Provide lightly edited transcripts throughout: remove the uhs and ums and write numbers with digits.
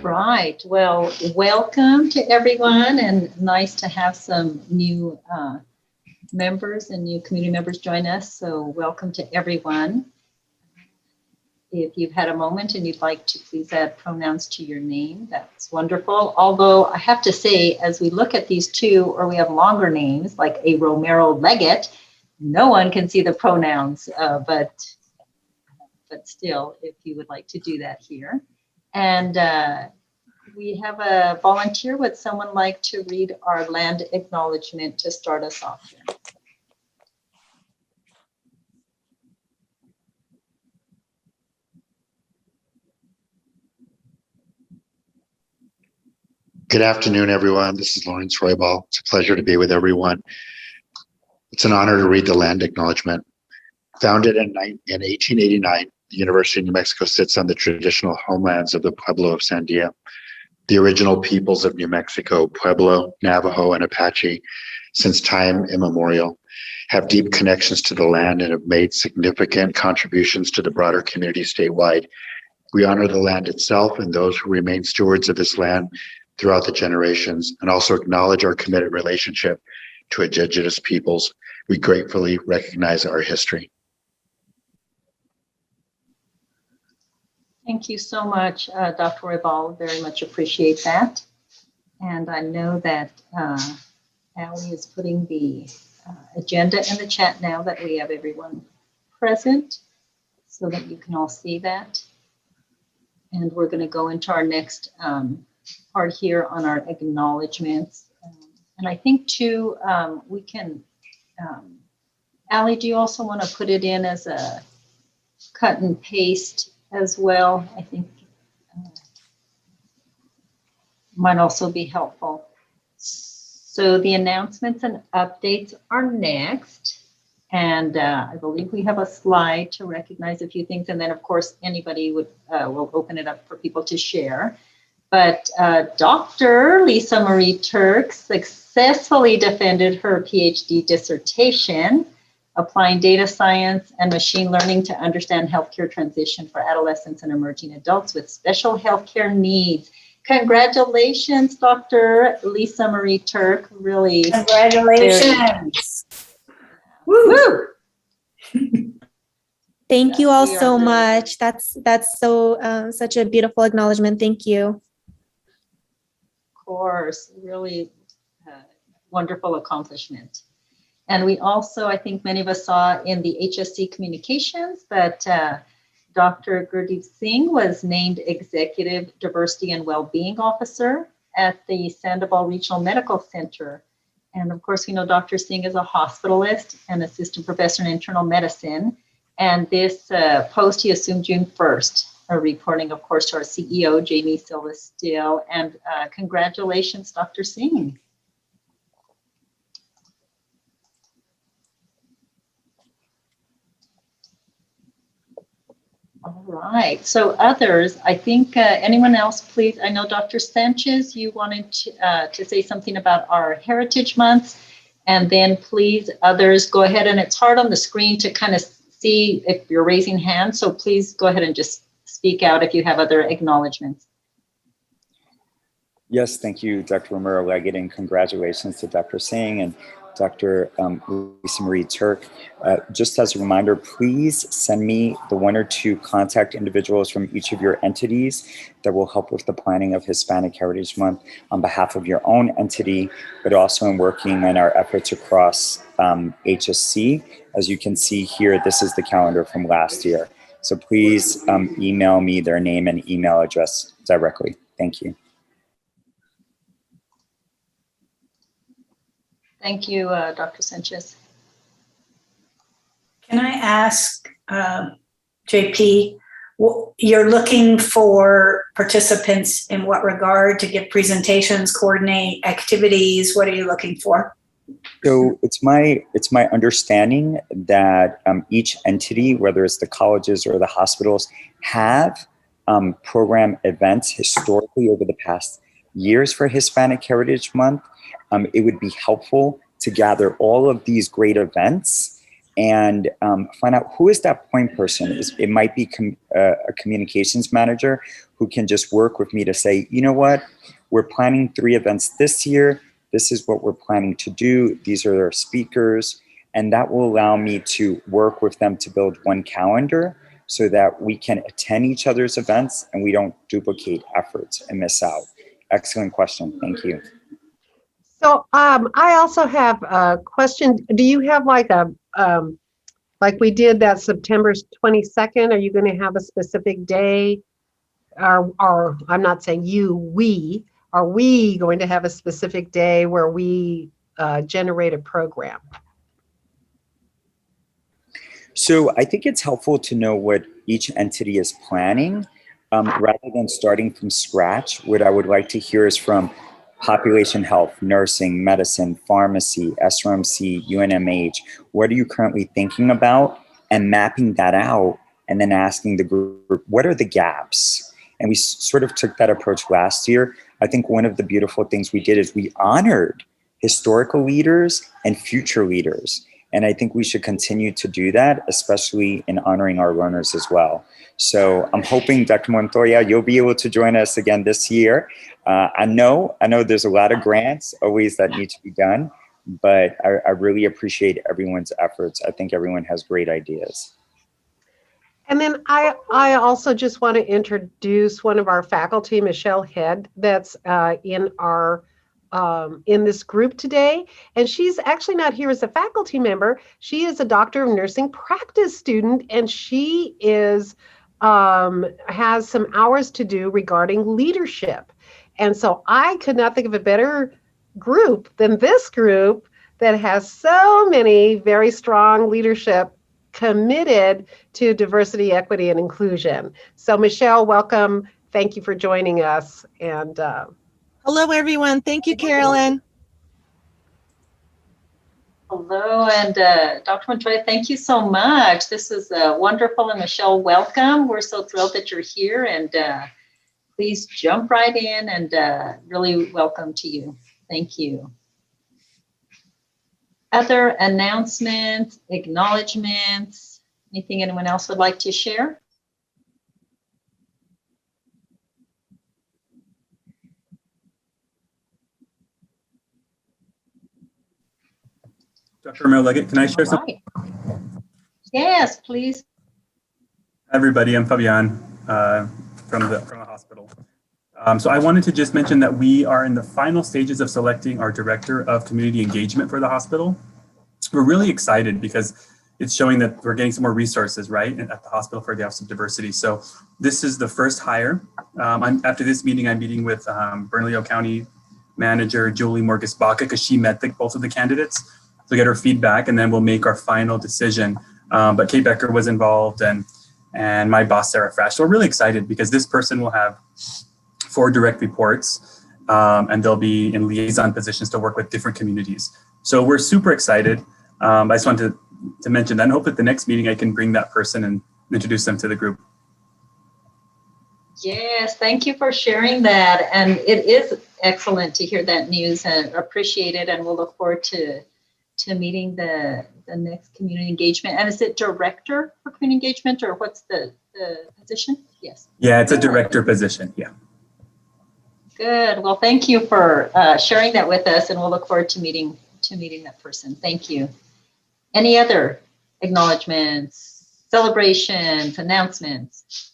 right. Well, welcome to everyone, and nice to have some new members and new community members join us. So welcome to everyone. If you've had a moment and you'd like to please add pronouns to your name, that's wonderful. Although I have to say, as we look at these two, or we have longer names like a Romero Leggett, no one can see the pronouns, but still, if you would like to do that here. And we have a volunteer. Would someone like to read our land acknowledgement to start us off here? Good afternoon, everyone. This is Lawrence Roybal. It's a pleasure to be with everyone. It's an honor to read the land acknowledgement. Founded in 1889, the University of New Mexico sits on the traditional homelands of the Pueblo of Sandia. The original peoples of New Mexico, Pueblo, Navajo, and Apache, since time immemorial, have deep connections to the land and have made significant contributions to the broader community statewide. We honor the land itself and those who remain stewards of this land throughout the generations, and also acknowledge our committed relationship to indigenous peoples. We gratefully recognize our history. Thank you so much, Dr. Roybal. Very much appreciate that. And I know that Allie is putting the agenda in the chat now that we have everyone present so that you can all see that. And we're going to go into our next part here on our acknowledgements. And I think too, we can, Allie, do you also want to put it in as a cut and paste as well? I think might also be helpful. So the announcements and updates are next. And I believe we have a slide to recognize a few things. And then of course, anybody would, will open it up for people to share. But Dr. Lisa Marie Turk successfully defended her PhD dissertation, applying data science and machine learning to understand healthcare transition for adolescents and emerging adults with special healthcare needs. Congratulations, Dr. Lisa Marie Turk. Really. Congratulations. Woo! Thank you all so much. That's so such a beautiful acknowledgement. Thank you. Of course, really wonderful accomplishment. And we also, I think many of us saw in the HSC communications that Dr. Gurdeep Singh was named Executive Diversity and Wellbeing Officer at the Sandoval Regional Medical Center. And of course, we know Dr. Singh is a hospitalist and assistant professor in internal medicine. And this post he assumed June 1st, reporting, of course, to our CEO, Jamie Silva Still. And congratulations, Dr. Singh. All right, so others, I think anyone else, please. I know Dr. Sanchez, you wanted to say something about our Heritage Month, and then please others go ahead, and it's hard on the screen to kind of see if you're raising hands, so please go ahead and just speak out if you have other acknowledgements. Yes, thank you, Dr. Romero Leggett, and congratulations to Dr. Singh and Dr. Lisa Marie Turk. Just as a reminder, please send me the 1 or 2 contact individuals from each of your entities that will help with the planning of Hispanic Heritage Month on behalf of your own entity, but also in working on our efforts across HSC. As you can see here, this is the calendar from last year. So please email me their name and email address directly. Thank you. Thank you, Dr. Sanchez. Can I ask, JP, you're looking for participants in what regard to give presentations, coordinate activities? What are you looking for? So it's my understanding that each entity, whether it's the colleges or the hospitals, have program events historically over the past years for Hispanic Heritage Month. It would be helpful to gather all of these great events and find out who is that point person. It might be a communications manager who can just work with me to say, you know what, we're planning 3 events this year. This is what we're planning to do. These are our speakers. And that will allow me to work with them to build one calendar so that we can attend each other's events and we don't duplicate efforts and miss out. Excellent question. Thank you. So I also have a question. Do you have like a, like we did that September 22nd, are you going to have a specific day? Or I'm not saying you, are we going to have a specific day where we generate a program? So I think it's helpful to know what each entity is planning rather than starting from scratch. What I would like to hear is from population health, nursing, medicine, pharmacy, SRMC, UNMH. What are you currently thinking about? And mapping that out and then asking the group, what are the gaps? And we sort of took that approach last year. I think one of the beautiful things we did is we honored historical leaders and future leaders. And I think we should continue to do that, especially in honoring our learners as well. So I'm hoping, Dr. Montoya, you'll be able to join us again this year. I know there's a lot of grants always that need to be done, but I really appreciate everyone's efforts. I think everyone has great ideas. And then I also just want to introduce one of our faculty, Michelle Head, that's in our in this group today. And she's actually not here as a faculty member. She is a Doctor of Nursing practice student, and she is has some hours to do regarding leadership. And so I could not think of a better group than this group that has so many very strong leadership committed to diversity, equity, and inclusion. So Michelle, welcome. Thank you for joining us. And Hello, everyone. Thank you, Carolyn. Hello, and Dr. Montoya, thank you so much. This is wonderful, and Michelle, welcome. We're so thrilled that you're here, and please jump right in, and really welcome to you. Thank you. Other announcements, acknowledgements, anything anyone else would like to share? Dr. Romero-Leggett, can I share something? Right. Yes, please. Hi, everybody, I'm Fabian from the hospital. So I wanted to just mention that we are in the final stages of selecting our Director of Community Engagement for the hospital. We're really excited because it's showing that we're getting some more resources, right, at the hospital for the Office of Diversity. So this is the first hire. After this meeting, I'm meeting with Bernalillo County Manager Julie Morgus-Baca because she met both of the candidates. So get her feedback, and then we'll make our final decision. But Kate Becker was involved, and my boss, Sarah Frash. So we're really excited because this person will have 4 direct reports, and they'll be in liaison positions to work with different communities. So we're super excited. I just wanted to mention that, and hope at the next meeting I can bring that person and introduce them to the group. Yes, thank you for sharing that. And it is excellent to hear that news, and appreciate it. And we'll look forward to meeting the next community engagement. And is it Director for Community Engagement, or what's the position? Yes. Yeah, it's a director position. Yeah. Good. Well, thank you for sharing that with us, and we'll look forward to meeting that person. Thank you. Any other acknowledgements, celebrations, announcements?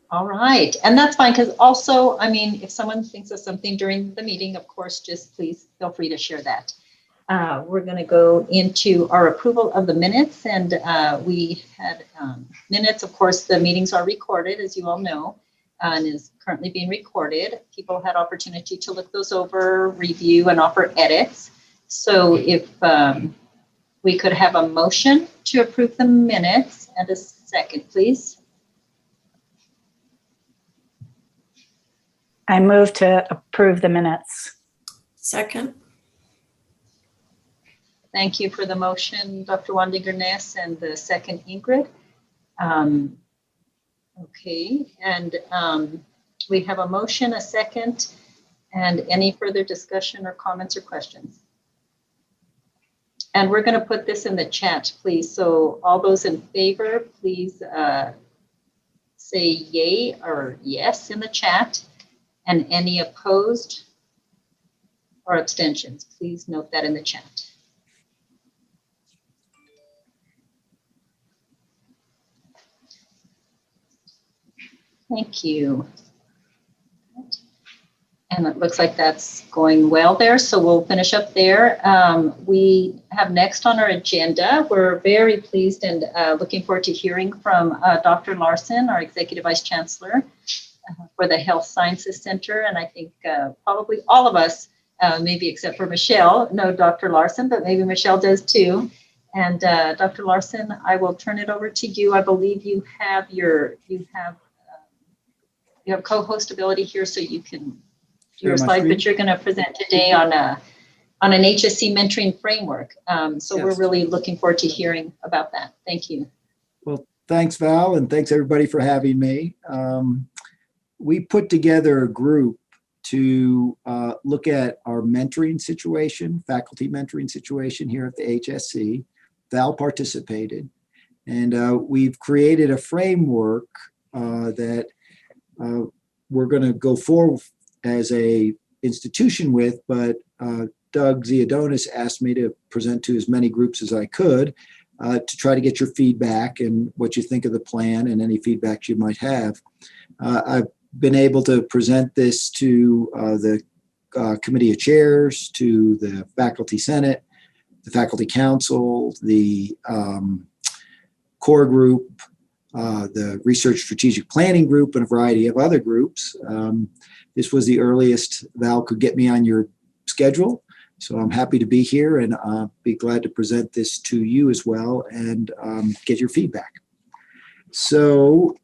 All right, and that's fine, because also, I mean, if someone thinks of something during the meeting, of course, just please feel free to share that. We're going to go into our approval of the minutes, and we had minutes. Of course, the meetings are recorded, as you all know, and is currently being recorded. People had opportunity to look those over, review, and offer edits. So if we could have a motion to approve the minutes, and a second, please. I move to approve the minutes. Second. Thank you for the motion, Dr. Wandiger-Ness, and the second, Ingrid. Okay, and we have a motion, a second, and any further discussion or comments or questions? And we're going to put this in the chat, please. So all those in favor, please say yay or yes in the chat. And any opposed or abstentions, please note that in the chat. Thank you. And it looks like that's going well there, so we'll finish up there. We have next on our agenda, we're very pleased and looking forward to hearing from Dr. Larson, our Executive Vice Chancellor for the Health Sciences Center. And I think probably all of us, maybe except for Michelle, know Dr. Larson, but maybe Michelle does too. And Dr. Larson, I will turn it over to you. I believe you have co-host ability here, so you can do your slides, but you're going to present today on an HSC mentoring framework. So we're really looking forward to hearing about that. Thank you. Well, thanks, Val, and thanks everybody for having me. We put together a group to look at our mentoring situation, faculty mentoring situation here at the HSC. Val participated, and we've created a framework that we're going to go forward as a institution with, but Doug Ziodonis asked me to present to as many groups as I could to try to get your feedback and what you think of the plan and any feedback you might have. I've been able to present this to the committee of chairs, to the faculty senate, the faculty council, the core group, the research strategic planning group, and a variety of other groups. This was the earliest Val could get me on your schedule. So I'm happy to be here, and be glad to present this to you as well and get your feedback. So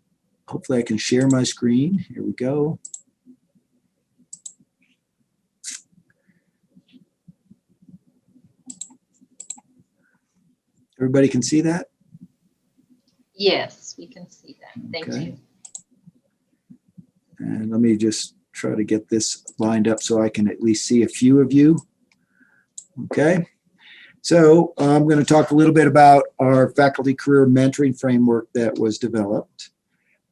hopefully I can share my screen. Here we go. Everybody can see that? Yes, we can see that. Thank Okay. you. And let me just try to get this lined up so I can at least see a few of you. Okay. So I'm going to talk a little bit about our faculty career mentoring framework that was developed.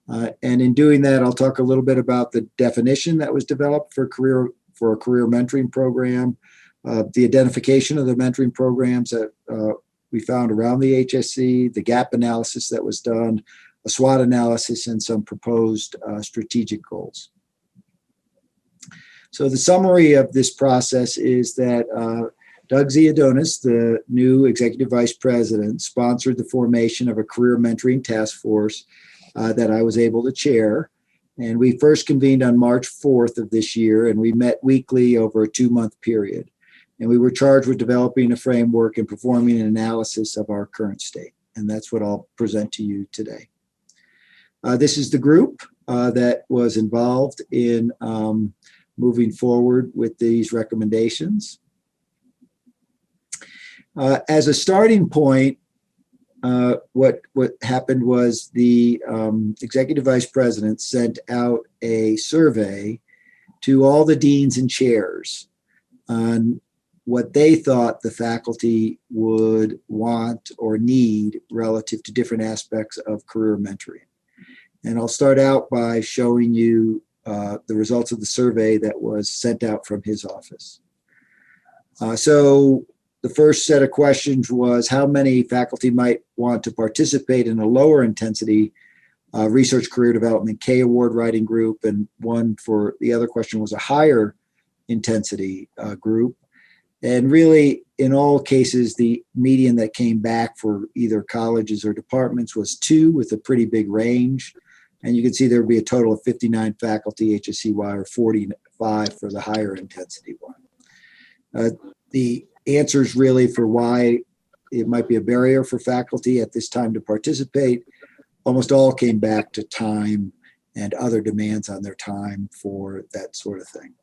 And in doing that, I'll talk a little bit about the definition that was developed for a career mentoring program, the identification of the mentoring programs that we found around the HSC, the gap analysis that was done, a SWOT analysis, and some proposed strategic goals. So the summary of this process is that Doug Ziodonis, the new executive vice president, sponsored the formation of a career mentoring task force that I was able to chair. And we first convened on March 4th of this year, and we met weekly over a 2-month period. And we were charged with developing a framework and performing an analysis of our current state. And that's what I'll present to you today. This is the group that was involved in moving forward with these recommendations. As a starting point, what happened was the executive vice president sent out a survey to all the deans and chairs on what they thought the faculty would want or need relative to different aspects of career mentoring. And I'll start out by showing you the results of the survey that was sent out from his office. So the first set of questions was how many faculty might want to participate in a lower intensity research career development K award writing group, and one for the other question was a higher intensity group. And really, in all cases, the median that came back for either colleges or departments was 2, with a pretty big range. And you can see there would be a total of 59 faculty HSCY, or 45 for the higher intensity one. The answers really for why it might be a barrier for faculty at this time to participate almost all came back to time and other demands on their time for that sort of thing.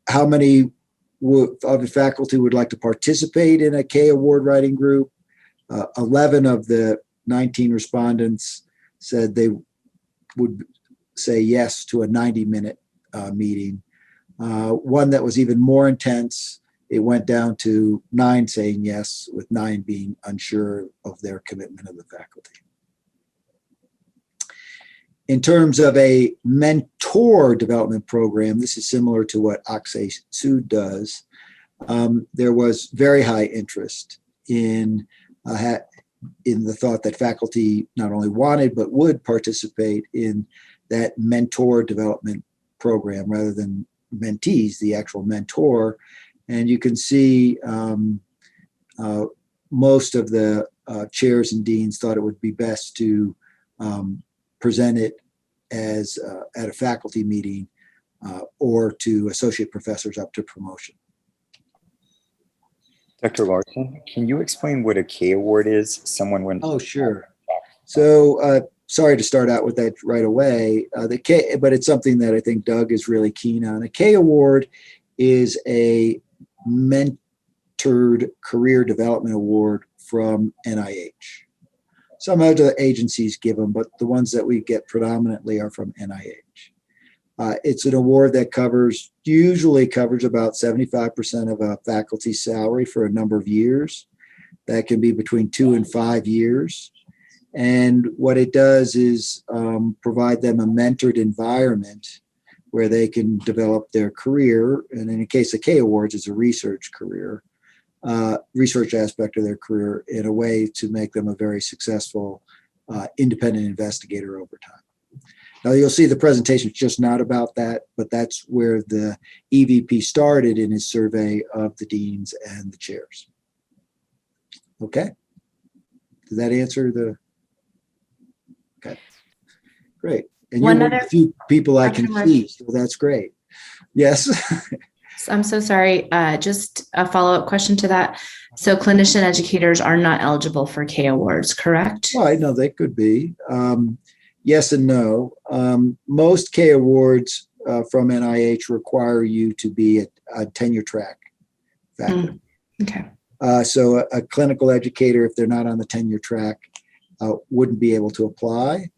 How many of the faculty would like to participate in a K award writing group? 11 of the 19 respondents said they would say yes to a 90-minute meeting. One that was even more intense it went down to 9 saying yes, with 9 being unsure of their commitment of the faculty. In terms of a mentor development program, this is similar to what Akshay Sood does. There was very high interest in the thought that faculty not only wanted but would participate in that mentor development program rather than mentees, the actual mentor. And you can see most of the chairs and deans thought it would be best to present it as at a faculty meeting or to associate professors up to promotion. Dr. Larson, can you explain what a K award is? Someone went. Oh, sure. So sorry to start out with that right away. The K, but it's something that I think Doug is really keen on. A K award is a mentored career development award from NIH. Some other agencies give them, but the ones that we get predominantly are from NIH. It's an award that usually covers about 75% of a faculty's salary for a number of years. That can be between 2 and 5 years. And what it does is provide them a mentored environment where they can develop their career. And in the case of K Awards, it's a research career, research aspect of their career in a way to make them a very successful independent investigator over time. Now you'll see the presentation is just not about that, but that's where the EVP started in his survey of the deans and the chairs. Okay. Did that answer the? Okay, great. And you're one of the few people I can see, so that's great. Yes. I'm so sorry. Just a follow-up question to that. So clinician educators are not eligible for K awards, correct? Well, I know they could be. Yes and no. Most K awards from NIH require you to be a tenure track faculty. Okay. So a clinical educator, if they're not on the tenure track, wouldn't be able to apply.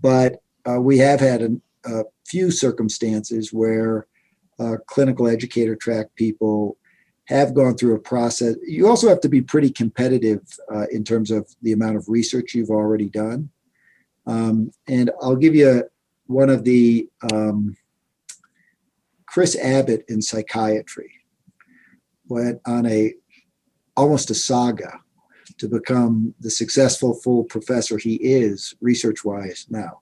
But we have had a few circumstances where clinical educator track people have gone through a process. You also have to be pretty competitive in terms of the amount of research you've already done. And I'll give you one of the Chris Abbott in psychiatry went on almost a saga to become the successful full professor he is research-wise now.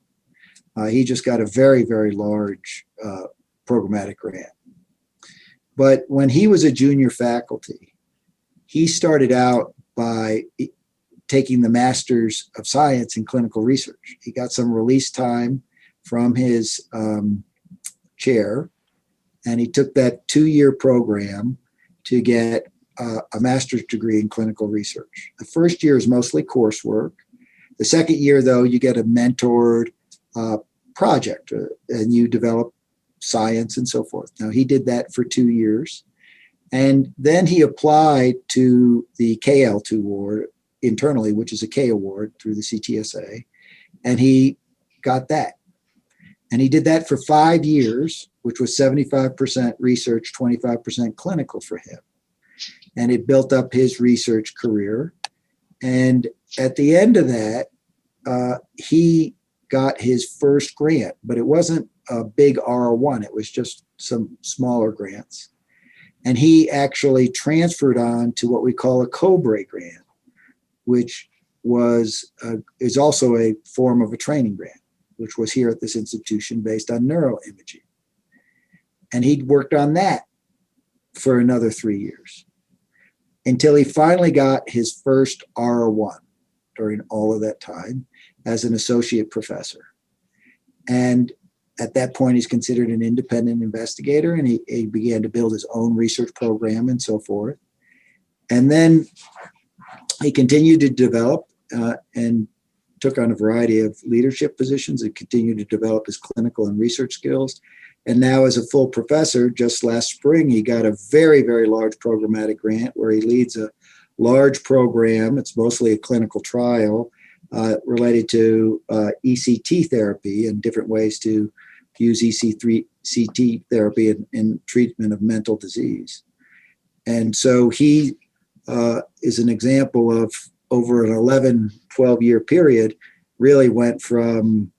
He just got a very, very large programmatic grant. But when he was a junior faculty, he started out by taking the Master's of Science in Clinical Research. He got some release time from his chair, and he took that 2-year program to get a master's degree in clinical research. The first year is mostly coursework. The second year, though, you get a mentored project and you develop science and so forth. Now, he did that for 2 years. And then he applied to the KL2 award internally, which is a K award through the CTSA. And he got that. And he did that for 5 years, which was 75% research, 25% clinical for him. And it built up his research career. And at the end of that, he got his first grant, but it wasn't a big R1. It was just some smaller grants. And he actually transferred on to what we call a COBRA grant, which is also a form of a training grant, which was here at this institution based on neuroimaging. And he'd worked on that for another 3 years until he finally got his first R1 during all of that time as an associate professor. And at that point, he's considered an independent investigator, and he began to build his own research program and so forth. And then he continued to develop and took on a variety of leadership positions and continued to develop his clinical and research skills. And now as a full professor, just last spring, he got a very, very large programmatic grant where he leads a large program. It's mostly a clinical trial related to ECT therapy and different ways to use ECT therapy in treatment of mental disease. And so he is an example of over an 11, 12-year period, really went from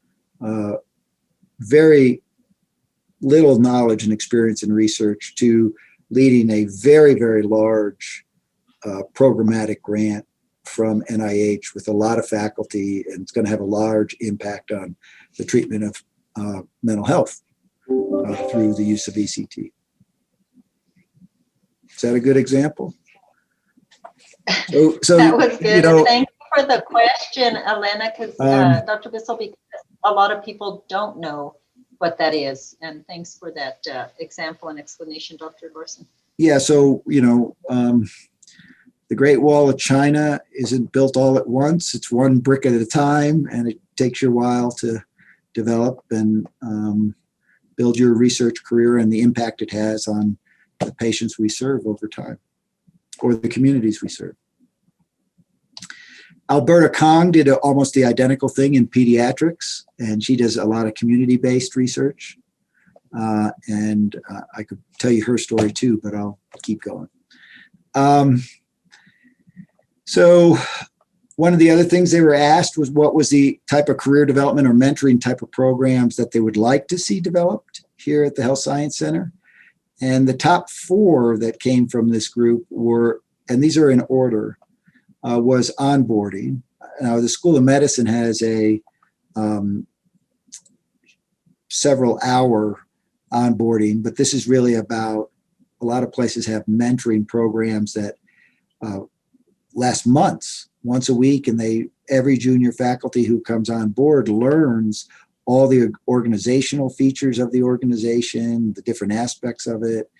very little knowledge and experience in research to leading a very, very large programmatic grant from NIH with a lot of faculty, and it's going to have a large impact on the treatment of mental health through the use of ECT. Is that a good example? So That was good. you know, Thank you for the question, Elena, because Dr. Bissell, because a lot of people don't know what that is. And thanks for that example and explanation, Dr. Larson. yeah, so, you know, the Great Wall of China isn't built all at once. It's one brick at a time, and it takes you a while to develop and build your research career and the impact it has on the patients we serve over time, or the communities we serve. Alberta Kong did almost the identical thing in pediatrics, and she does a lot of community-based research. And I could tell you her story too, but I'll keep going. So one of the other things they were asked was what was the type of career development or mentoring type of programs that they would like to see developed here at the Health Science Center. And the top 4 that came from this group were, and these are in order, was onboarding. Now, the School of Medicine has a several hour onboarding, but this is really about, a lot of places have mentoring programs that last months, once a week, and every junior faculty who comes on board learns all the organizational features of the organization, the different aspects of it,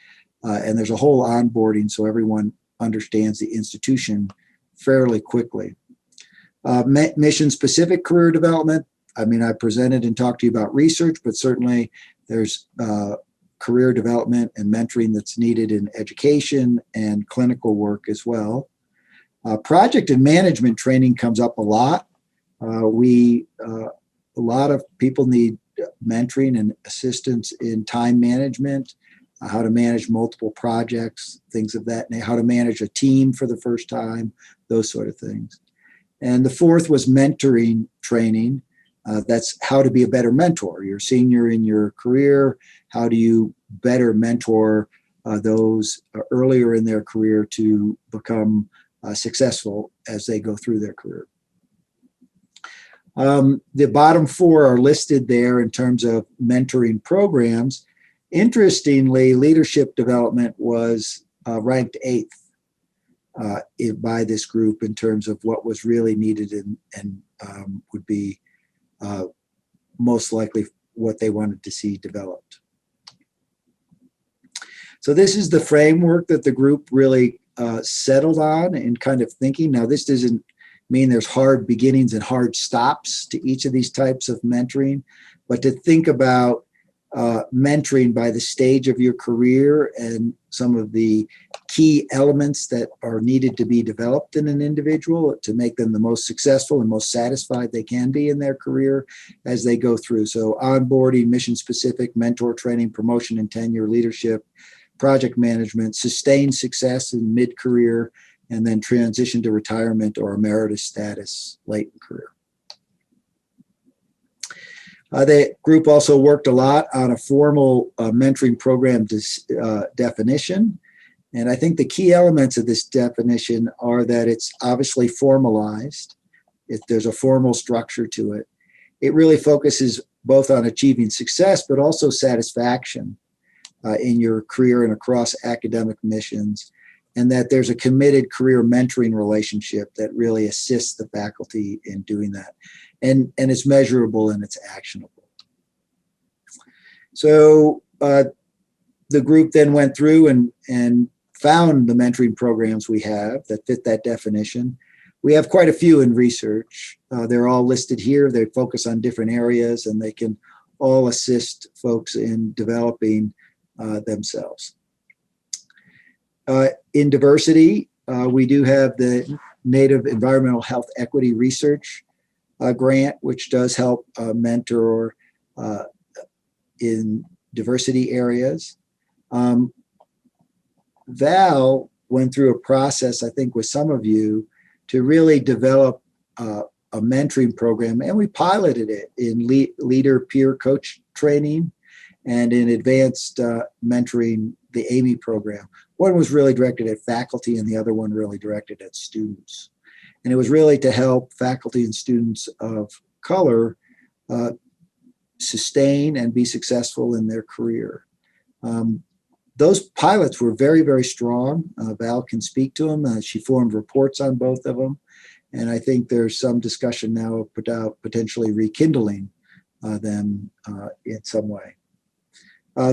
and there's a whole onboarding so everyone understands the institution fairly quickly. Mission-specific career development. I mean, I presented and talked to you about research, but certainly there's career development and mentoring that's needed in education and clinical work as well. Project and management training comes up a lot. A lot of people need mentoring and assistance in time management, how to manage multiple projects, things of that nature, how to manage a team for the first time, those sort of things. And the 4th was mentoring training. That's how to be a better mentor. You're a senior in your career. How do you better mentor those earlier in their career to become successful as they go through their career? The bottom 4 are listed there in terms of mentoring programs. Interestingly, leadership development was ranked 8th by this group in terms of what was really needed and would be most likely what they wanted to see developed. So this is the framework that the group really settled on in kind of thinking. Now, this doesn't mean there's hard beginnings and hard stops to each of these types of mentoring, but to think about mentoring by the stage of your career and some of the key elements that are needed to be developed in an individual to make them the most successful and most satisfied they can be in their career as they go through. So onboarding, mission-specific, mentor training, promotion and tenure, leadership, project management, sustained success in mid-career, and then transition to retirement or emeritus status late in career. The group also worked a lot on a formal mentoring program definition. And I think the key elements of this definition are that it's obviously formalized. There's a formal structure to it. It really focuses both on achieving success, but also satisfaction in your career and across academic missions, and that there's a committed career mentoring relationship that really assists the faculty in doing that. And it's measurable and it's actionable. So the group then went through and found the mentoring programs we have that fit that definition. We have quite a few in research. They're all listed here. They focus on different areas and they can all assist folks in developing themselves. In diversity, we do have the Native Environmental Health Equity Research grant, which does help mentor in diversity areas. Val went through a process, I think, with some of you to really develop a mentoring program, and we piloted it in leader peer coach training and in advanced mentoring, the AMY program. One was really directed at faculty and the other one really directed at students. And it was really to help faculty and students of color sustain and be successful in their career. Those pilots were very, very strong. Val can speak to them. She formed reports on both of them. And I think there's some discussion now about potentially rekindling them in some way.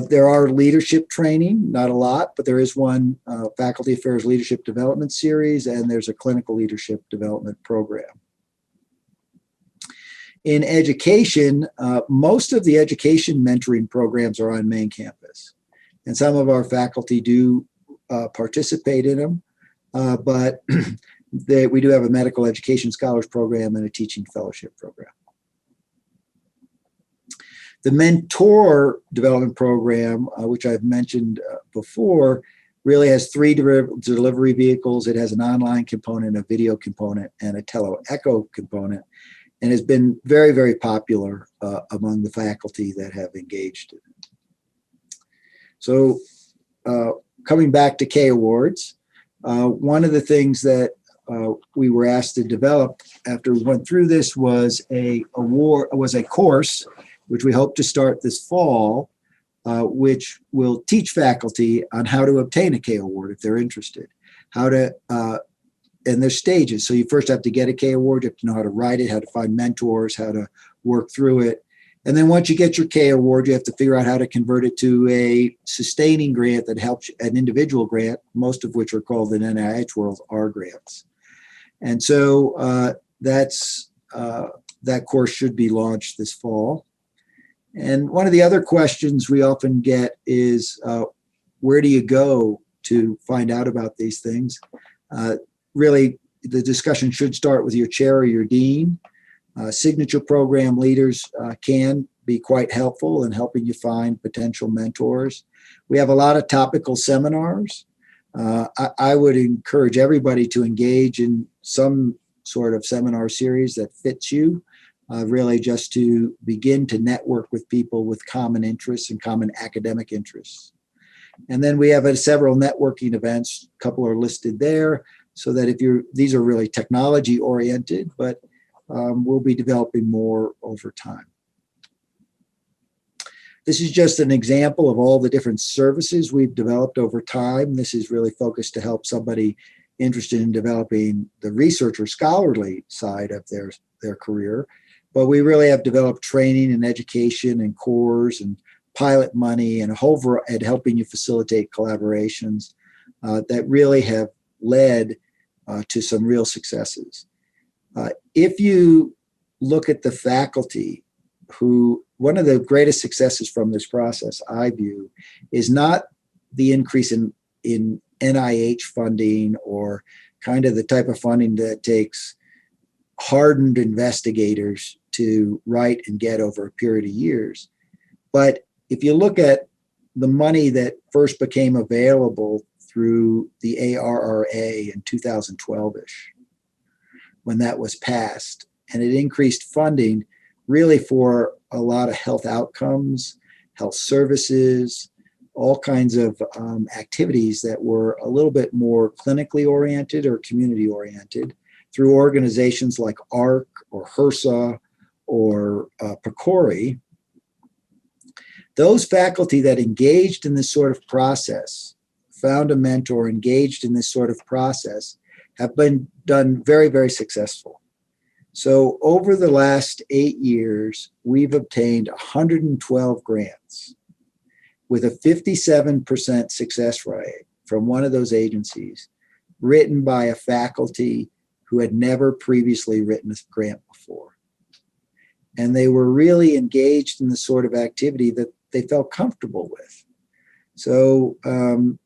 There are leadership training, not a lot, but there is one Faculty Affairs Leadership Development Series, and there's a clinical leadership development program. In education, most of the education mentoring programs are on main campus. And some of our faculty do participate in them, but we do have a medical education scholars program and a teaching fellowship program. The mentor development program, which I've mentioned before, really has 3 delivery vehicles. It has an online component, a video component, and a tele-echo component, and has been very, very popular among the faculty that have engaged in it. So coming back to K Awards, one of the things that we were asked to develop after we went through this was a course which we hope to start this fall, which will teach faculty on how to obtain a K Award if they're interested, how to, and there's stages. So you first have to get a K Award, you have to know how to write it, how to find mentors, how to work through it. And then once you get your K Award, you have to figure out how to convert it to a sustaining grant that helps, an individual grant, most of which are called in NIH world R grants. And so that course should be launched this fall. And one of the other questions we often get is, where do you go to find out about these things? Really, the discussion should start with your chair or your dean. Signature program leaders can be quite helpful in helping you find potential mentors. We have a lot of topical seminars. I would encourage everybody to engage in some sort of seminar series that fits you. Really just to begin to network with people with common interests and common academic interests. And then we have several networking events, a couple are listed there, so that these are really technology oriented, but we'll be developing more over time. This is just an example of all the different services we've developed over time. This is really focused to help somebody interested in developing the research or scholarly side of their career. But we really have developed training and education and cores and pilot money and a whole variety, and helping you facilitate collaborations that really have led to some real successes. If you look at the faculty one of the greatest successes from this process, I view, is not the increase in NIH funding or kind of the type of funding that takes hardened investigators to write and get over a period of years. But if you look at the money that first became available through the ARRA in 2012-ish, when that was passed, and it increased funding really for a lot of health outcomes, health services, all kinds of activities that were a little bit more clinically oriented or community oriented through organizations like ARC or HRSA or PCORI. Those faculty that engaged in this sort of process, found a mentor, engaged in this sort of process, have been done very, very successful. So over the last 8 years, we've obtained 112 grants with a 57% success rate from one of those agencies, written by a faculty who had never previously written a grant before. And they were really engaged in the sort of activity that they felt comfortable with. So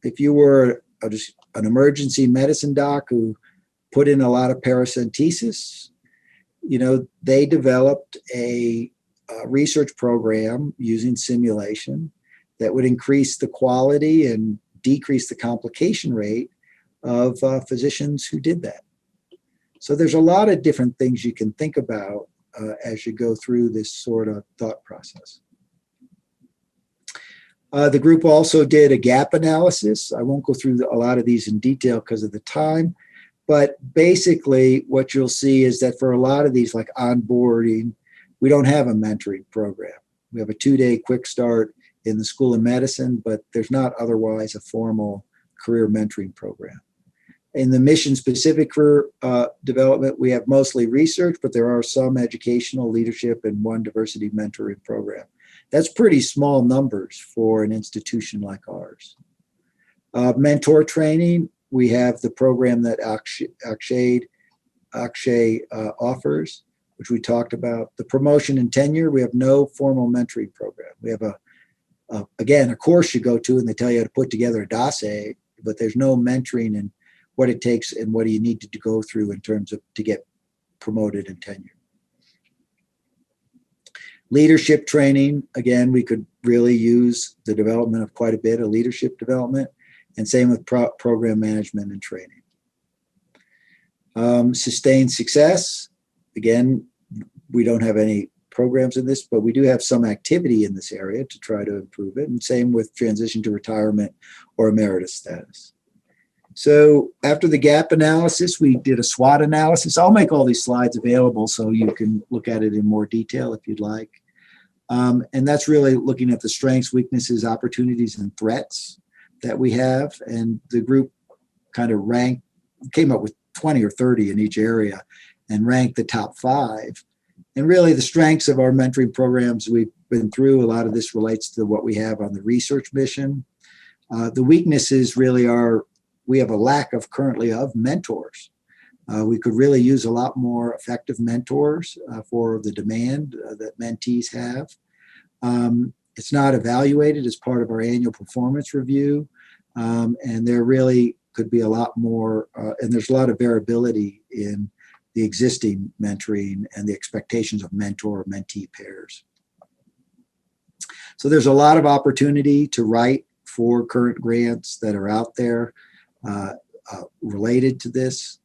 if you were just an emergency medicine doc who put in a lot of paracentesis, they developed a research program using simulation that would increase the quality and decrease the complication rate of physicians who did that. So there's a lot of different things you can think about as you go through this sort of thought process. The group also did a gap analysis. I won't go through a lot of these in detail because of the time, but basically what you'll see is that for a lot of these, like onboarding, we don't have a mentoring program. We have a 2-day quick start in the School of Medicine, but there's not otherwise a formal career mentoring program. In the mission-specific career development, we have mostly research, but there are some educational, leadership, and one diversity mentoring program. That's pretty small numbers for an institution like ours. Mentor training, we have the program that Akshay offers, which we talked about. The promotion and tenure, we have no formal mentoring program. We have again, a course you go to and they tell you how to put together a dossier, but there's no mentoring in what it takes and what do you need to go through in terms of to get promoted and tenure. Leadership training, again, we could really use the development of quite a bit of leadership development, and same with program management and training. Sustained success, again, we don't have any programs in this, but we do have some activity in this area to try to improve it, and same with transition to retirement or emeritus status. So after the gap analysis, we did a SWOT analysis. I'll make all these slides available so you can look at it in more detail if you'd like. And that's really looking at the strengths, weaknesses, opportunities, and threats that we have. And the group kind of came up with 20 or 30 in each area and ranked the top 5. And really the strengths of our mentoring programs, we've been through, a lot of this relates to what we have on the research mission. The weaknesses really are, we have a lack currently of mentors. We could really use a lot more effective mentors for the demand that mentees have. It's not evaluated as part of our annual performance review. And there really could be a lot more, and there's a lot of variability in the existing mentoring and the expectations of mentor-mentee pairs. So there's a lot of opportunity to write for current grants that are out there related to this.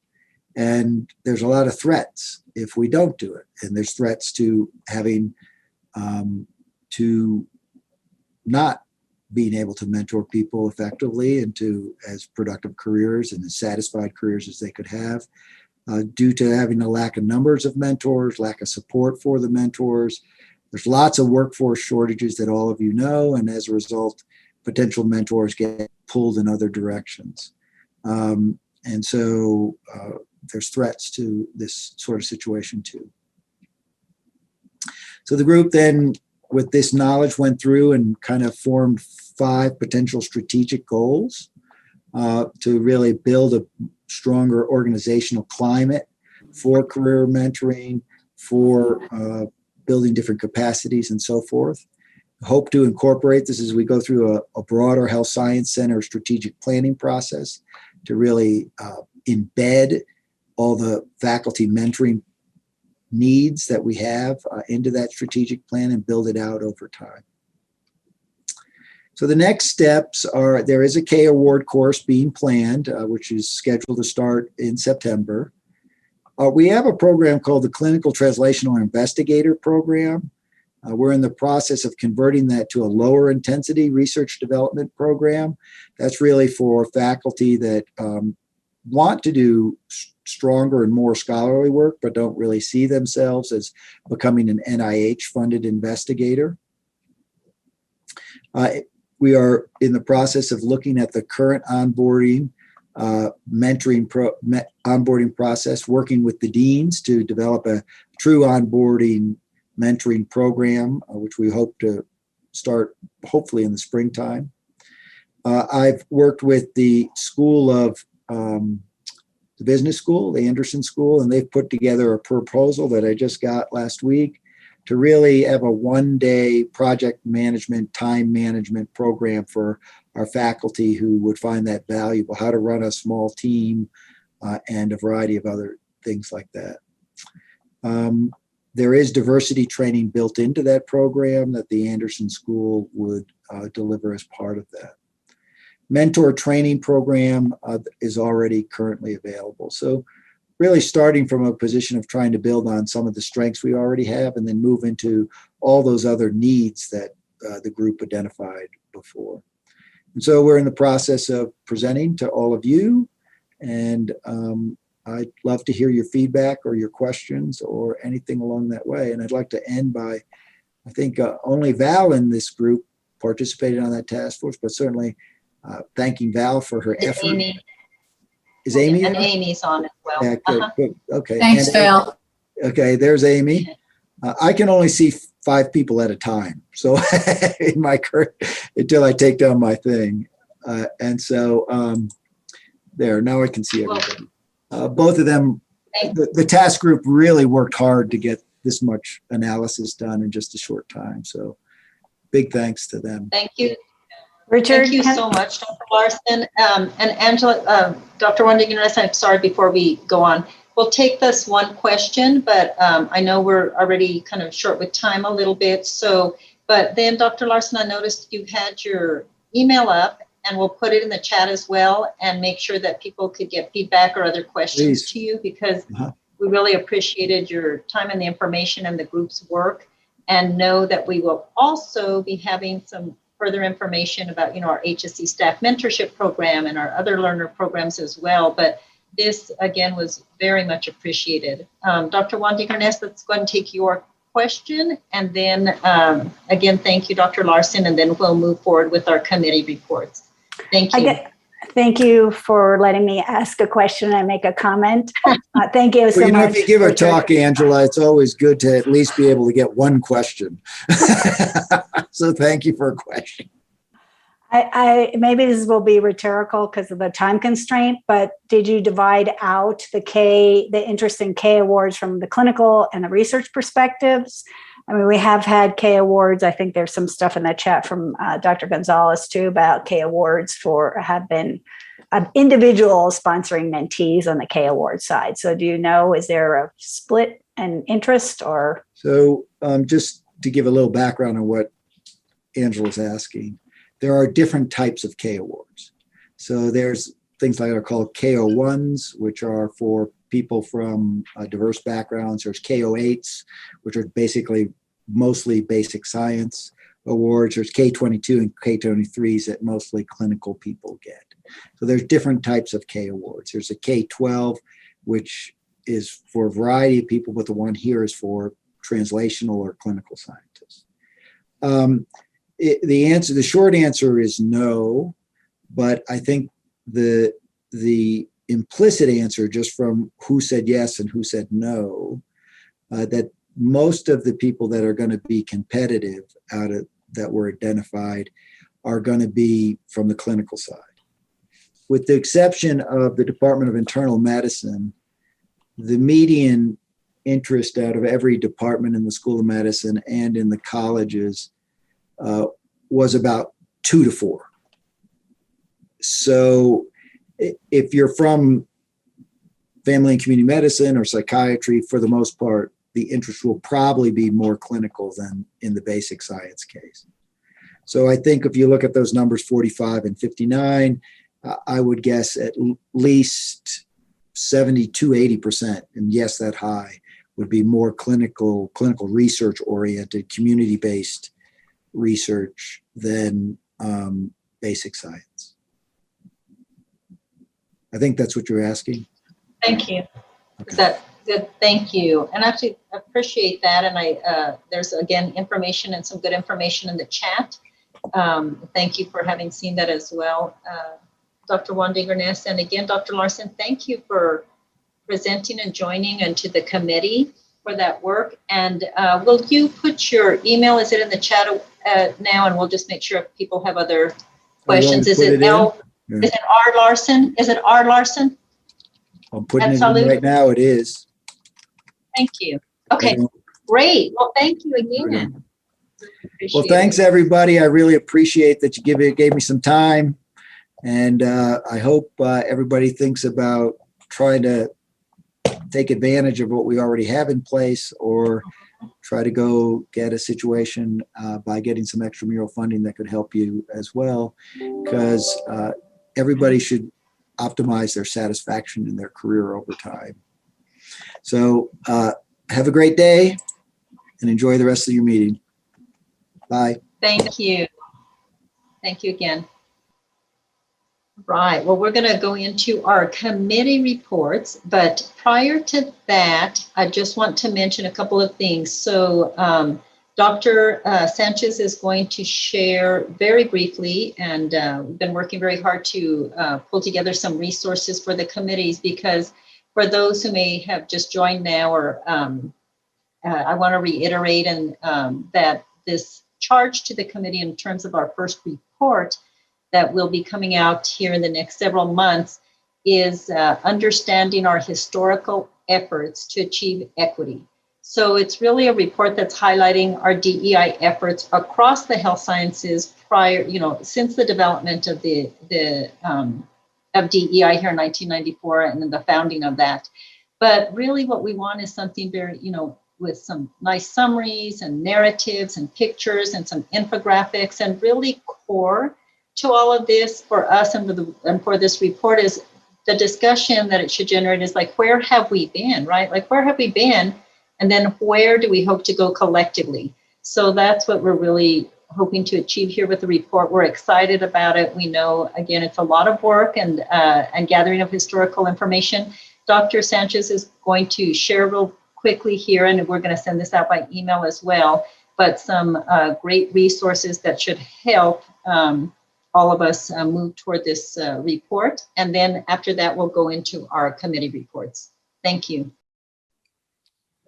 And there's a lot of threats if we don't do it. And there's threats to having to not being able to mentor people effectively into as productive careers and as satisfied careers as they could have, due to having a lack of numbers of mentors, lack of support for the mentors. There's lots of workforce shortages that all of you know, and as a result, potential mentors get pulled in other directions. And so there's threats to this sort of situation too. So the group then, with this knowledge, went through and kind of formed 5 potential strategic goals to really build a stronger organizational climate for career mentoring, for building different capacities and so forth. Hope to incorporate this as we go through a broader health science center strategic planning process to really embed all the faculty mentoring needs that we have into that strategic plan and build it out over time. So the next steps are, there is a K Award course being planned, which is scheduled to start in September. We have a program called the Clinical Translational Investigator Program. We're in the process of converting that to a lower intensity research development program. That's really for faculty that want to do stronger and more scholarly work, but don't really see themselves as becoming an NIH-funded investigator. We are in the process of looking at the current onboarding, onboarding process, working with the deans to develop a true onboarding mentoring program, which we hope to start hopefully in the springtime. I've worked with the School of the Business School, the Anderson School, and they've put together a proposal that I just got last week to really have a one-day project management, time management program for our faculty who would find that valuable, how to run a small team and a variety of other things like that. There is diversity training built into that program that the Anderson School would deliver as part of that. mentor training program is already currently available. So really starting from a position of trying to build on some of the strengths we already have and then move into all those other needs that the group identified before. And so we're in the process of presenting to all of you, and I'd love to hear your feedback or your questions or anything along that way. And I'd like to end by, I think only Val in this group participated on that task force, but certainly thanking Val for her effort. Amy. Is Amy? And Amy's on as well. Yeah, good, good. Okay. Thanks, And Val. Okay, there's Amy. I can only see 5 people at a time. So in my current, until I take down my thing. And so there, now I can see everybody. Both of them, the task group really worked hard to get this much analysis done in just a short time. So big thanks to them. Thank you. Richard? Thank you so much, Dr. Larson. And Angela, Dr. Wundergren, I'm sorry, before we go on, we'll take this one question, but I know we're already kind of short with time a little bit. So, but then Dr. Larson, I noticed you had your email up, and we'll put it in the chat as well and make sure that people could get feedback or other questions to you, because we really appreciated your time and the information and the group's work, and know that we will also be having some further information about, our HSC staff mentorship program and our other learner programs as well. But this, again, was very much appreciated. Dr. Wundergren, let's go ahead and take your question. And then, again, thank you, Dr. Larson, and then we'll move forward with our committee reports. Thank you. Thank you for letting me ask a question and make a comment. Thank you so much. If you give a talk, Angela, it's always good to at least be able to get one question. So thank you for a question. I maybe this will be rhetorical because of the time constraint, but did you divide out the interest in K awards from the clinical and the research perspectives? I mean, we have had K awards. I think there's some stuff in the chat from Dr. Gonzalez too about K awards have been individuals sponsoring mentees on the K award side. So do you know, is there a split in interest or? So just to give a little background on what Angela's asking, there are different types of K awards. So there's things like are called KO1s, which are for people from diverse backgrounds. There's KO8s, which are basically mostly basic science awards. There's K22 and K23s that mostly clinical people get. So there's different types of K awards. There's a K12, which is for a variety of people, but the one here is for translational or clinical scientists. The short answer is no, but I think the implicit answer, just from who said yes and who said no, that most of the people that are going to be competitive that were identified are going to be from the clinical side. With the exception of the Department of Internal Medicine, the median interest out of every department in the School of Medicine and in the colleges was about 2 to 4. So if you're from family and community medicine or psychiatry, for the most part, the interest will probably be more clinical than in the basic science case. So I think if you look at those numbers, 45 and 59, I would guess at least 70 to 80%, and yes, that high, would be more clinical research oriented, community-based research than basic science. I think that's what you're asking. Thank you. Okay. Is that good? Thank you. And actually appreciate that. And there's again information and some good information in the chat. Thank you for having seen that as well, Dr. Wundergren. And again, Dr. Larson, thank you for presenting and joining, and to the committee for that work. And will you put your email? Is it in the chat now? And we'll just make sure if people have other questions. Is it Is it R. Larson? Is it R. Larson? I'm putting it in right now. It is. Thank you. Okay, great. Well, thank you again. Well, thanks everybody. I really appreciate that you gave me some time, and I hope everybody thinks about trying to take advantage of what we already have in place, or try to go get a situation by getting some extramural funding that could help you as well, because everybody should optimize their satisfaction in their career over time. So have a great day and enjoy the rest of your meeting. Bye. Thank you. Thank you again. Right, well, we're going to go into our committee reports, but prior to that, I just want to mention a couple of things. So Dr. Sanchez is going to share very briefly, and we've been working very hard to pull together some resources for the committees, because for those who may have just joined now, or I want to reiterate that this charge to the committee in terms of our first report that will be coming out here in the next several months is understanding our historical efforts to achieve equity. So it's really a report that's highlighting our DEI efforts across the health sciences prior, since the development of the of DEI here in 1994 and then the founding of that. But really what we want is something very, with some nice summaries and narratives and pictures and some infographics, and really core to all of this for us and for this report is the discussion that it should generate is like, where have we been, right? Like, where have we been? And then where do we hope to go collectively? So that's what we're really hoping to achieve here with the report. We're excited about it. We know, again, it's a lot of work and gathering of historical information. Dr. Sanchez is going to share real quickly here, and we're going to send this out by email as well, but some great resources that should help all of us move toward this report. And then after that, we'll go into our committee reports. Thank you.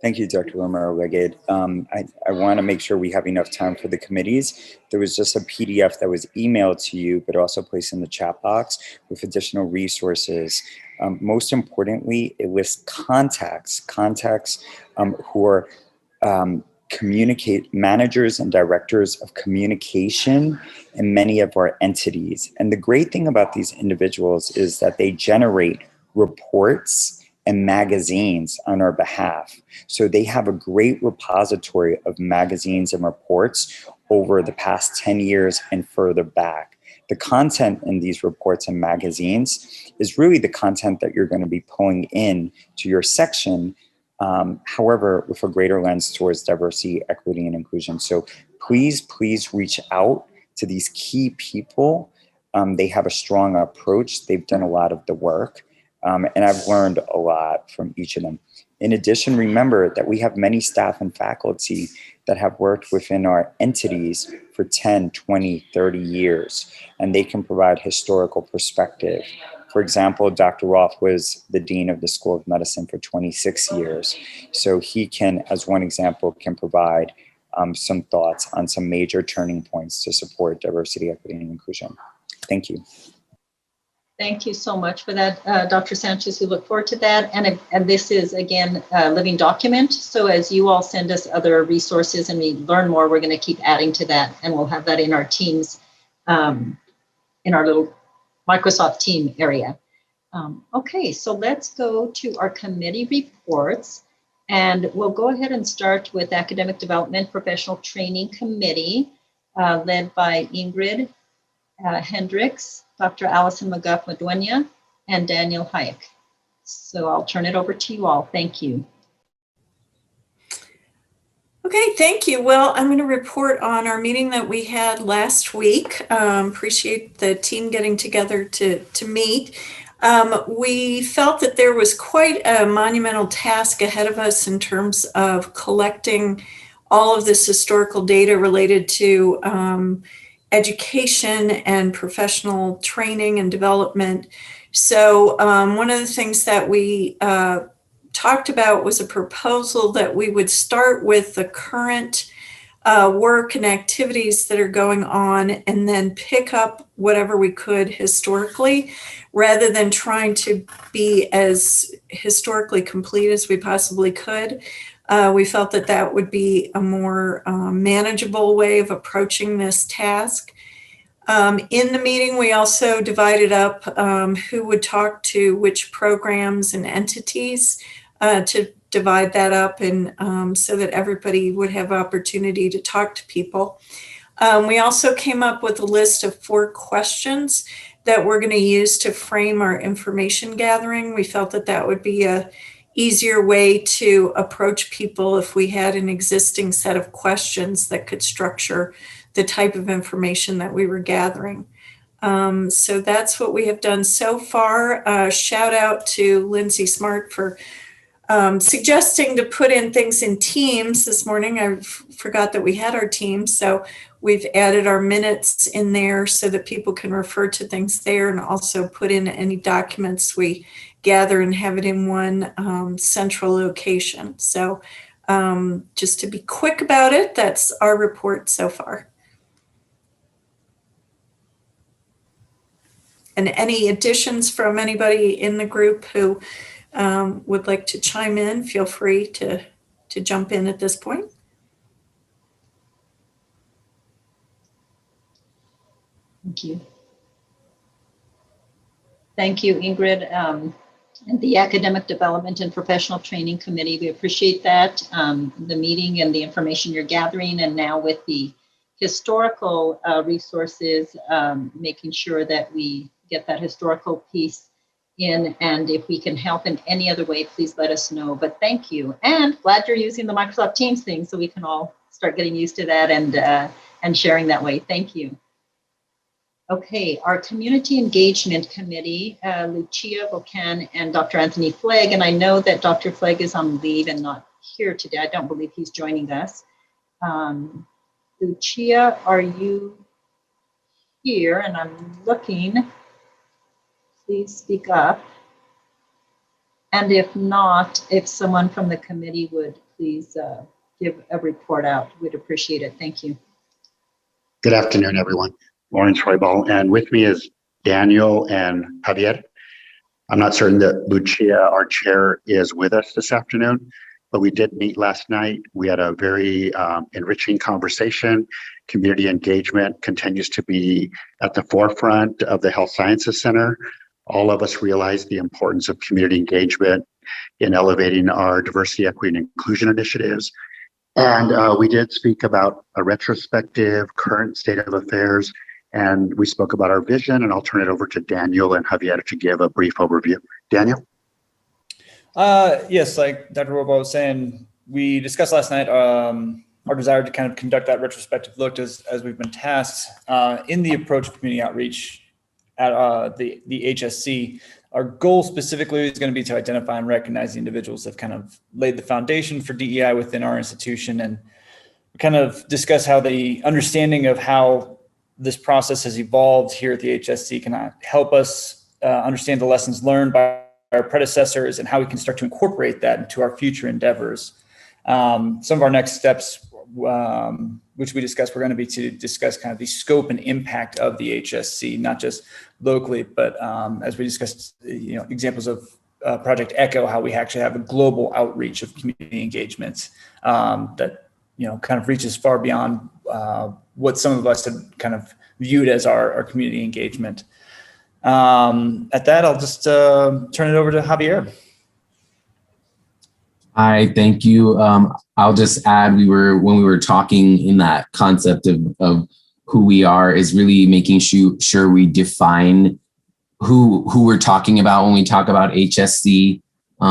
Thank you, Dr. Romero-Legate. I want to make sure we have enough time for the committees. There was just a PDF that was emailed to you, but also placed in the chat box with additional resources. Most importantly, it lists contacts who are managers and directors of communication in many of our entities. And the great thing about these individuals is that they generate reports and magazines on our behalf. So they have a great repository of magazines and reports over the past 10 years and further back. The content in these reports and magazines is really the content that you're going to be pulling in to your section, however, with a greater lens towards diversity, equity, and inclusion. So please reach out to these key people. They have a strong approach. They've done a lot of the work. And I've learned a lot from each of them. In addition, remember that we have many staff and faculty that have worked within our entities for 10, 20, 30 years, and they can provide historical perspective. For example, Dr. Roth was the Dean of the School of Medicine for 26 years. So he can, as one example, can provide some thoughts on some major turning points to support diversity, equity, and inclusion. Thank you. Thank you so much for that, Dr. Sanchez. We look forward to that. And this is, again, a living document. So as you all send us other resources and we learn more, we're going to keep adding to that. And we'll have that in our teams, in our little Microsoft team area. Okay, so let's go to our committee reports. And we'll go ahead and start with Academic Development Professional Training Committee, led by Ingrid Hendricks, Dr. Allison McGuff-Maduena, and Daniel Hayek. So I'll turn it over to you all. Thank you. Okay, thank you. Well, I'm going to report on our meeting that we had last week. Appreciate the team getting together to meet. We felt that there was quite a monumental task ahead of us in terms of collecting all of this historical data related to education and professional training and development. So one of the things that we talked about was a proposal that we would start with the current work and activities that are going on and then pick up whatever we could historically, rather than trying to be as historically complete as we possibly could. We felt that that would be a more manageable way of approaching this task. In the meeting, we also divided up who would talk to which programs and entities to divide that up and so that everybody would have opportunity to talk to people. We also came up with a list of 4 questions that we're going to use to frame our information gathering. We felt that that would be a easier way to approach people if we had an existing set of questions that could structure the type of information that we were gathering. So that's what we have done so far. Shout out to Lindsay Smart for suggesting to put in things in teams this morning. I forgot that we had our teams, so we've added our minutes in there so that people can refer to things there, and also put in any documents we gather and have it in one central location. So just to be quick about it, that's our report so far. And any additions from anybody in the group who would like to chime in, feel free to jump in at this point. Thank you. Thank you, Ingrid. And the Academic Development and Professional Training Committee, we appreciate that, the meeting and the information you're gathering, and now with the historical resources, making sure that we get that historical piece in, and if we can help in any other way, please let us know. But thank you, and glad you're using the Microsoft Teams thing, so we can all start getting used to that and sharing that way. Thank you. Okay, our Community Engagement Committee, Lucia Bocan and Dr. Anthony Flegg, and I know that Dr. Flegg is on leave and not here today. I don't believe he's joining us. Lucia, are you here? And I'm looking. Please speak up. And if not, if someone from the committee would please give a report out, we'd appreciate it. Thank you. Good afternoon, everyone. Lawrence Roybal, and with me is Daniel and Javier. I'm not certain that Lucia, our chair, is with us this afternoon, but we did meet last night. We had a very enriching conversation. Community engagement continues to be at the forefront of the Health Sciences Center. All of us realize the importance of community engagement in elevating our diversity, equity, and inclusion initiatives. And we did speak about a retrospective current state of affairs, and we spoke about our vision, and I'll turn it over to Daniel and Javier to give a brief overview. Daniel? Yes, like Dr. Robo was saying, we discussed last night our desire to kind of conduct that retrospective look as we've been tasked in the approach of community outreach at the HSC. Our goal specifically is going to be to identify and recognize the individuals that have kind of laid the foundation for DEI within our institution, and kind of discuss how the understanding of how this process has evolved here at the HSC can help us understand the lessons learned by our predecessors and how we can start to incorporate that into our future endeavors. Some of our next steps, which we discussed, we're going to be to discuss kind of the scope and impact of the HSC, not just locally, but as we discussed, examples of Project ECHO, how we actually have a global outreach of community engagements that kind of reaches far beyond what some of us had kind of viewed as our community engagement. At that, I'll just turn it over to Javier. Hi, thank you. I'll just add, when we were talking in that concept of who we are, is really making sure we define who we're talking about when we talk about HSC,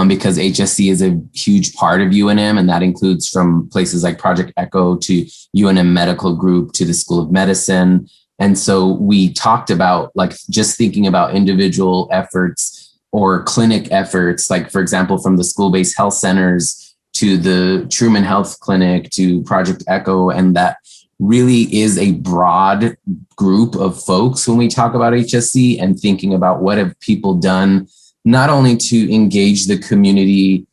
because HSC is a huge part of UNM, and that includes from places like Project ECHO to UNM Medical Group to the School of Medicine. And so we talked about just thinking about individual efforts or clinic efforts, like for example, from the school-based health centers to the Truman Health Clinic to Project ECHO, and that really is a broad group of folks when we talk about HSC, and thinking about what have people done not only to engage the community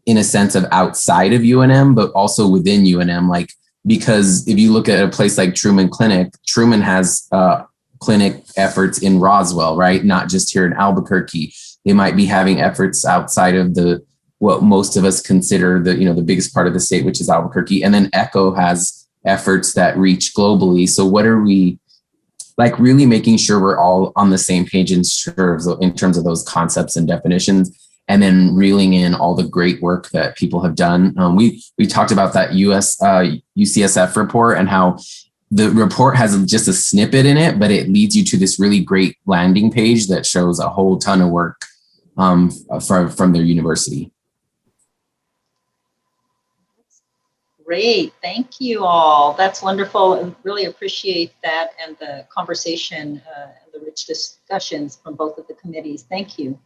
in a sense of outside of UNM, but also within UNM. Because if you look at a place like Truman Clinic, Truman has clinic efforts in Roswell, right? Not just here in Albuquerque. They might be having efforts outside of what most of us consider the biggest part of the state, which is Albuquerque. And then ECHO has efforts that reach globally. So what are we really making sure we're all on the same page in terms of those concepts and definitions, and then reeling in all the great work that people have done. We talked about that UCSF report and how the report has just a snippet in it, but it leads you to this really great landing page that shows a whole ton of work from their university. Great, thank you all. That's wonderful. I really appreciate that and the conversation and the rich discussions from both of the committees. Thank you.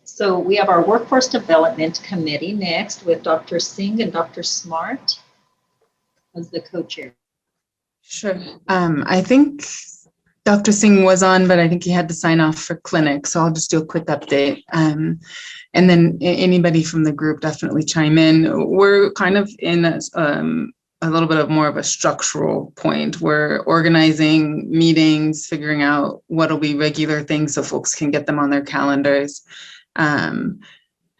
So we have our Workforce Development Committee next with Dr. Singh and Dr. Smart as the co-chair. Sure. I think Dr. Singh was on, but I think he had to sign off for clinic. So I'll just do a quick update. And then anybody from the group definitely chime in. We're kind of in a little bit of more of a structural point. We're organizing meetings, figuring out what'll be regular things so folks can get them on their calendars. And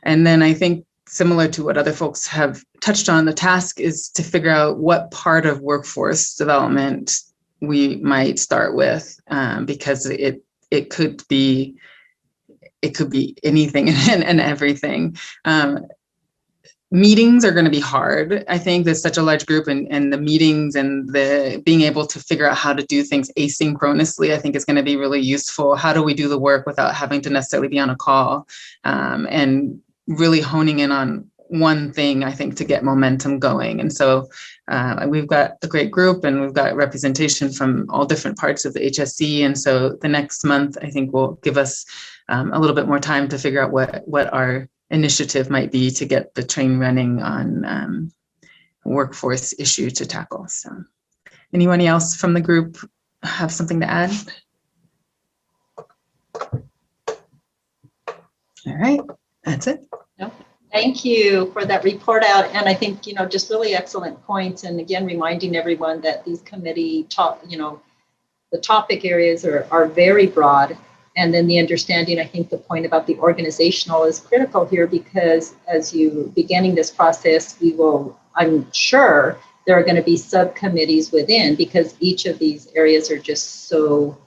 then I think similar to what other folks have touched on, the task is to figure out what part of workforce development we might start with, because it could be anything and everything. Meetings are going to be hard. I think there's such a large group, and the meetings and the being able to figure out how to do things asynchronously, I think is going to be really useful. How do we do the work without having to necessarily be on a call, and really honing in on one thing, I think, to get momentum going. And so we've got a great group, and we've got representation from all different parts of the HSC. And so the next month, I think, will give us a little bit more time to figure out what our initiative might be to get the train running on workforce issue to tackle. So anyone else from the group have something to add? All right, that's it. No. Thank you for that report out. And I think, just really excellent points. And again, reminding everyone that these committee the topic areas are very broad. And then the understanding, I think the point about the organizational is critical here, because as you beginning this process, I'm sure there are going to be subcommittees within, because each of these areas are just so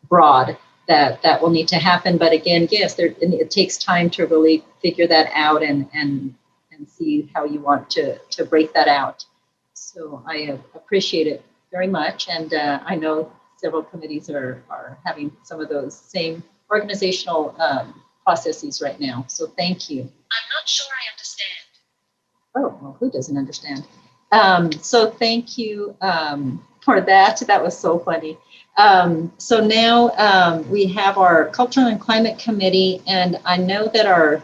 broad that will need to happen. But again, yes, it takes time to really figure that out and see how you want to break that out. So I appreciate it very much. And I know several committees are having some of those same organizational processes right now. So thank you. I'm not sure I understand. Oh, well, who doesn't understand? So thank you for that. That was so funny. So now we have our Cultural and Climate Committee, and I know that our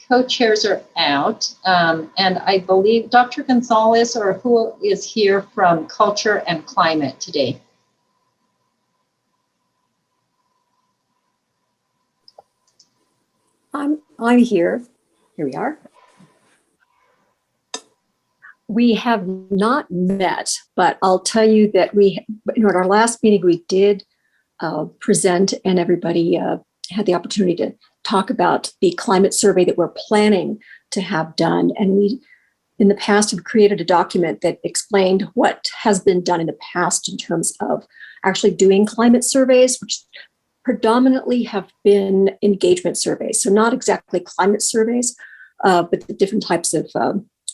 co-chairs are out, and I believe Dr. Gonzalez, or who is here from Culture and Climate today? I'm here. Here we are. We have not met, but I'll tell you that at our last meeting, we did present, and everybody had the opportunity to talk about the climate survey that we're planning to have done. And we, in the past, have created a document that explained what has been done in the past in terms of actually doing climate surveys, which predominantly have been engagement surveys. So not exactly climate surveys, but the different types of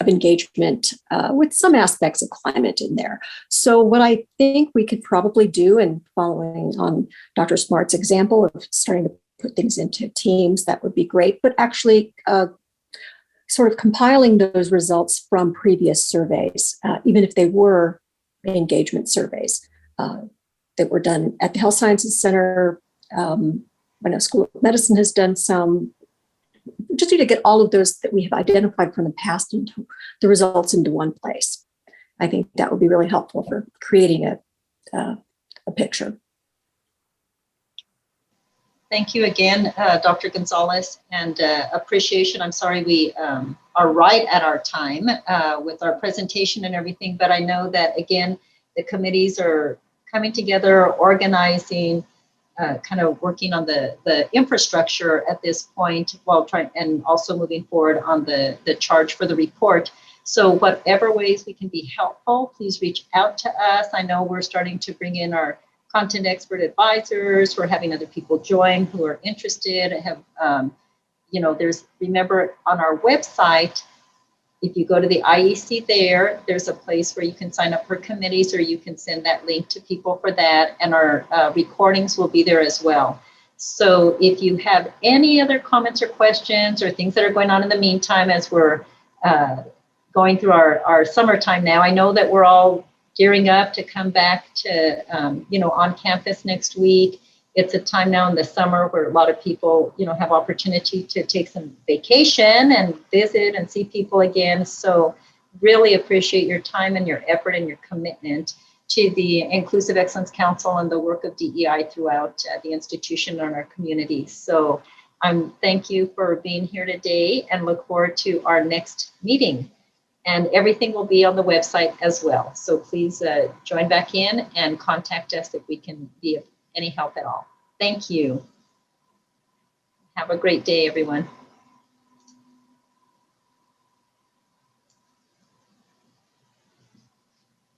engagement with some aspects of climate in there. So what I think we could probably do, and following on Dr. Smart's example of starting to put things into teams, that would be great, but actually sort of compiling those results from previous surveys, even if they were engagement surveys that were done at the Health Sciences Center. I know School of Medicine has done some. Just need to get all of those that we have identified from the past into the results into one place. I think that would be really helpful for creating a picture. Thank you again, Dr. Gonzalez, and appreciation. I'm sorry we are right at our time with our presentation and everything, but I know that, again, the committees are coming together, organizing, kind of working on the infrastructure at this point, while trying, and also moving forward on the charge for the report. So whatever ways we can be helpful, please reach out to us. I know we're starting to bring in our content expert advisors. We're having other people join who are interested. Remember on our website, if you go to the IEC there's a place where you can sign up for committees, or you can send that link to people for that. And our recordings will be there as well. So if you have any other comments or questions or things that are going on in the meantime, as we're going through our summertime now, I know that we're all gearing up to come back to, on campus next week. It's a time now in the summer where a lot of people, have opportunity to take some vacation and visit and see people again. So really appreciate your time and your effort and your commitment to the Inclusive Excellence Council and the work of DEI throughout the institution and our community. So thank you for being here today, and look forward to our next meeting. And everything will be on the website as well. So please join back in and contact us if we can be of any help at all. Thank you. Have a great day, everyone.